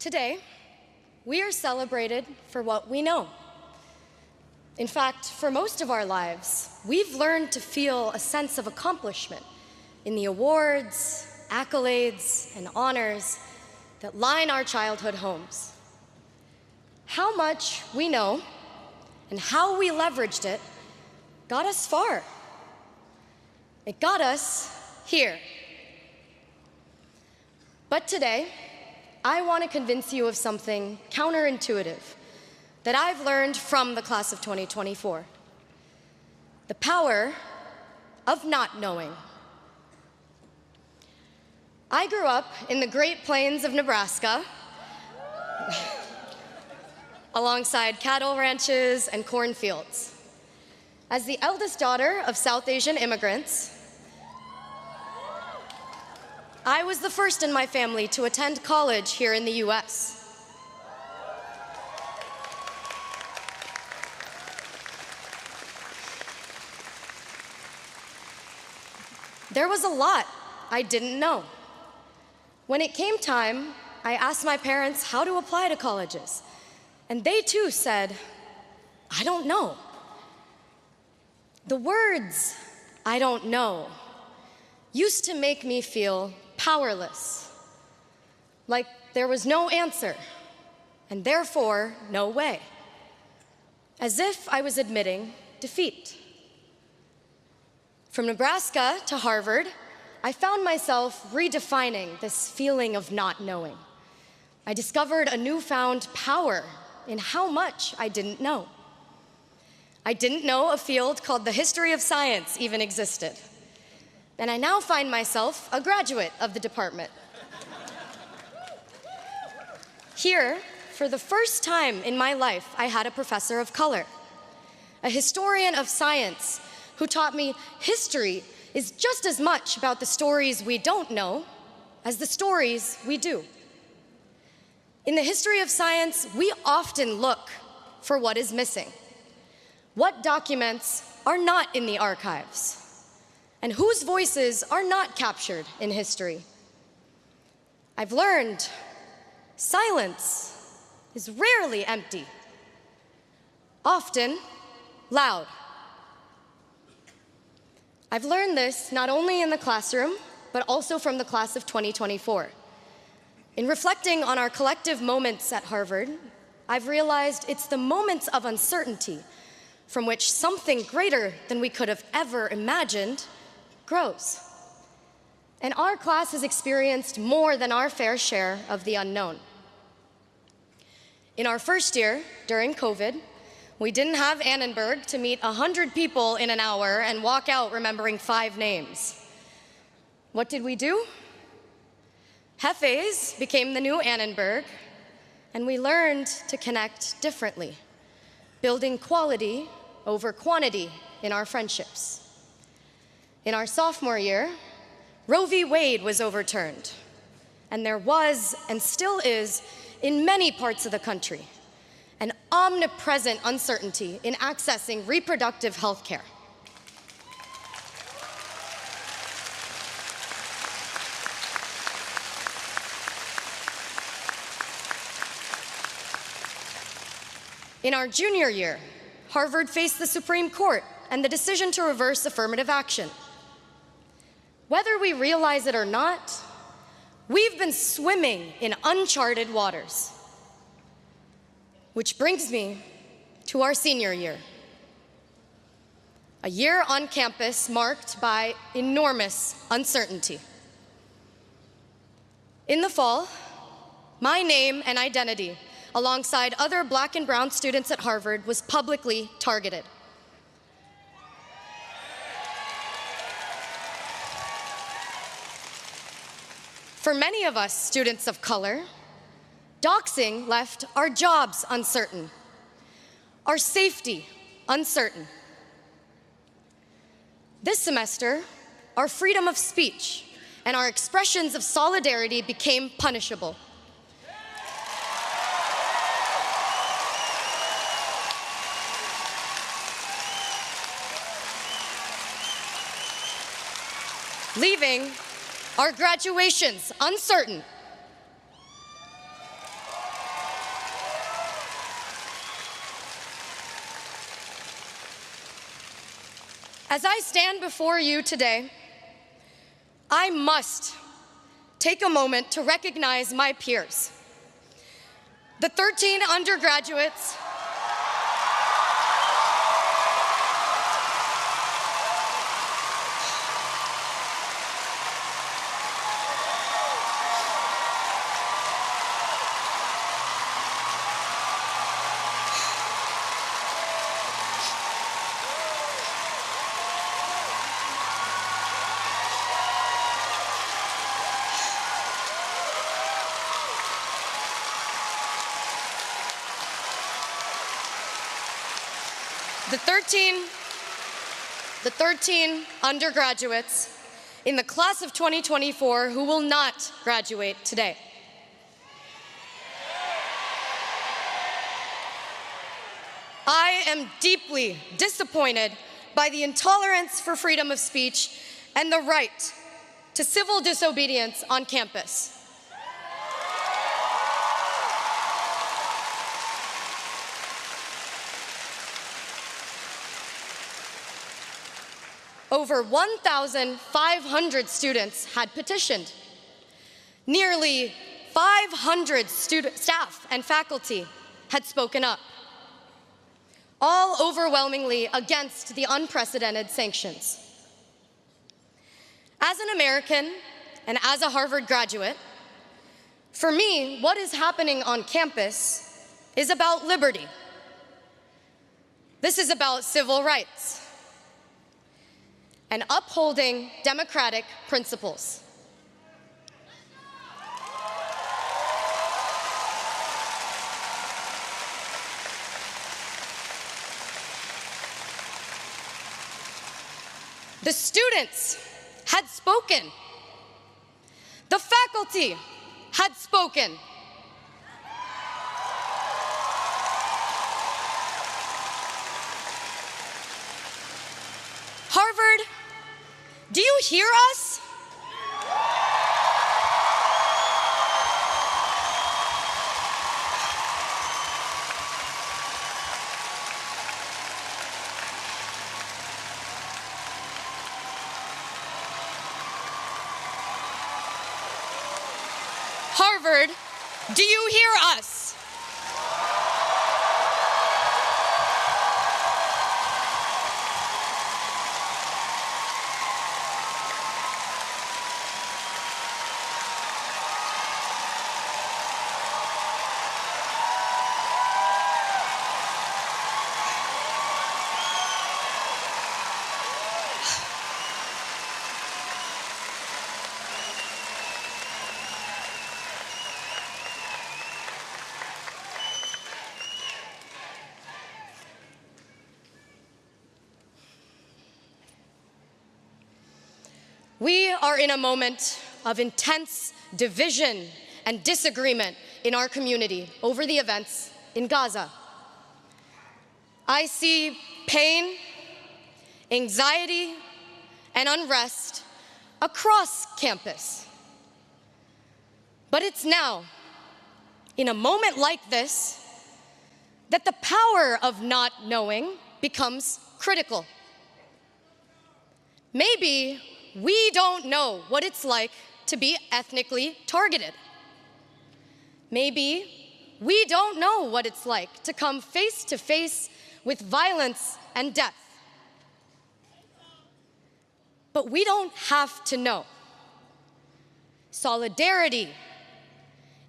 Today, we are celebrated for what we know. In fact, for most of our lives, we've learned to feel a sense of accomplishment in the awards, accolades, and honors that line our childhood homes. How much we know and how we leveraged it got us far. It got us here. But today, I want to convince you of something counterintuitive that I've learned from the class of 2024. The power of not knowing. I grew up in the Great Plains of Nebraska, alongside cattle ranches and cornfields. As the eldest daughter of South Asian immigrants, I was the first in my family to attend college here in the US. There was a lot I didn't know. When it came time, I asked my parents how to apply to colleges, and they too said, I don't know. The words, I don't know, used to make me feel powerless, like there was no answer, and therefore no way, as if I was admitting defeat. From Nebraska to Harvard, I found myself redefining this feeling of not knowing. I discovered a newfound power in how much I didn't know. I didn't know a field called the history of science even existed. And I now find myself a graduate of the department. Here, for the first time in my life, I had a professor of color, a historian of science who taught me history is just as much about the stories we don't know as the stories we do. In the history of science, we often look for what is missing. What documents are not in the archives? And whose voices are not captured in history? I've learned silence is rarely empty, often loud. I've learned this not only in the classroom, but also from the class of 2024. In reflecting on our collective moments at Harvard, I've realized it's the moments of uncertainty from which something greater than we could have ever imagined grows. And our class has experienced more than our fair share of the unknown. In our first year, during COVID, we didn't have Annenberg to meet 100 people in an hour and walk out remembering 5 names. What did we do? Hefes became the new Annenberg, and we learned to connect differently, building quality over quantity in our friendships. In our sophomore year, Roe v. Wade was overturned, and there was, and still is, in many parts of the country, an omnipresent uncertainty in accessing reproductive health care. In our junior year, Harvard faced the Supreme Court and the decision to reverse affirmative action. Whether we realize it or not, we've been swimming in uncharted waters. Which brings me to our senior year. A year on campus marked by enormous uncertainty. In the fall, my name and identity, alongside other Black and brown students at Harvard, was publicly targeted. For many of us students of color, doxing left our jobs uncertain, our safety uncertain. This semester, our freedom of speech and our expressions of solidarity became punishable. Leaving our graduations uncertain. As I stand before you today, I must take a moment to recognize my peers, the 13 undergraduates the 13 undergraduates in the class of 2024 who will not graduate today. I am deeply disappointed by the intolerance for freedom of speech and the right to civil disobedience on campus. Over 1,500 students had petitioned. Nearly 500 staff and faculty had spoken up, all overwhelmingly against the unprecedented sanctions. As an American and as a Harvard graduate, for me, what is happening on campus is about liberty. This is about civil rights and upholding democratic principles. The students had spoken. The faculty had spoken. Harvard, do you hear us? Harvard, do you hear us? We are in a moment of intense division and disagreement in our community over the events in Gaza. I see pain, anxiety, and unrest across campus. But it's now, in a moment like this, that the power of not knowing becomes critical. Maybe we don't know what it's like to be ethnically targeted. Maybe we don't know what it's like to come face to face with violence and death. But we don't have to know. Solidarity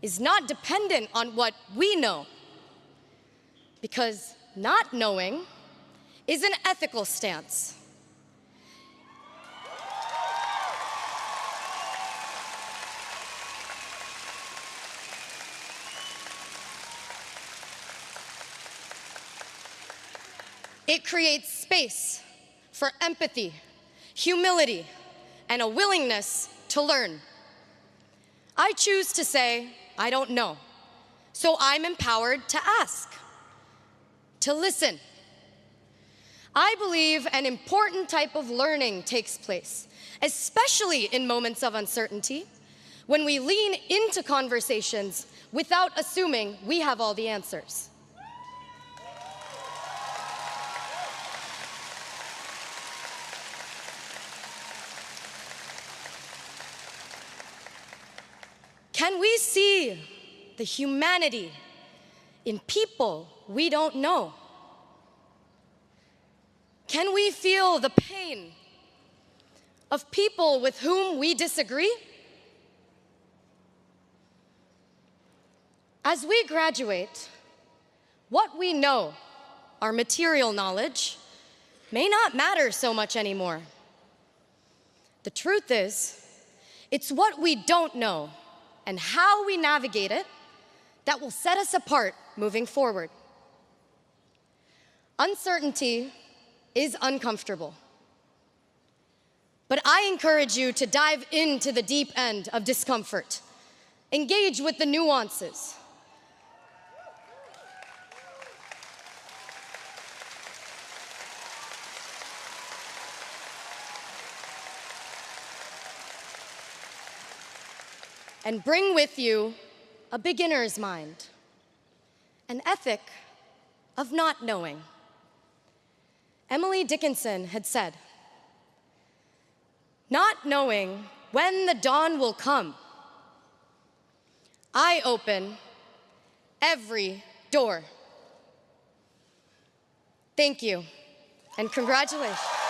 is not dependent on what we know, because not knowing is an ethical stance. It creates space for empathy, humility, and a willingness to learn. I choose to say, I don't know, so I'm empowered to ask, to listen. I believe an important type of learning takes place, especially in moments of uncertainty, when we lean into conversations without assuming we have all the answers. Can we see the humanity in people we don't know? Can we feel the pain of people with whom we disagree? As we graduate, what we know, our material knowledge, may not matter so much anymore. The truth is, it's what we don't know and how we navigate it that will set us apart moving forward. Uncertainty is uncomfortable, but I encourage you to dive into the deep end of discomfort. Engage with the nuances. And bring with you a beginner's mind, an ethic of not knowing. Emily Dickinson had said, "Not knowing when the dawn will come, I open every door." Thank you, and congratulations.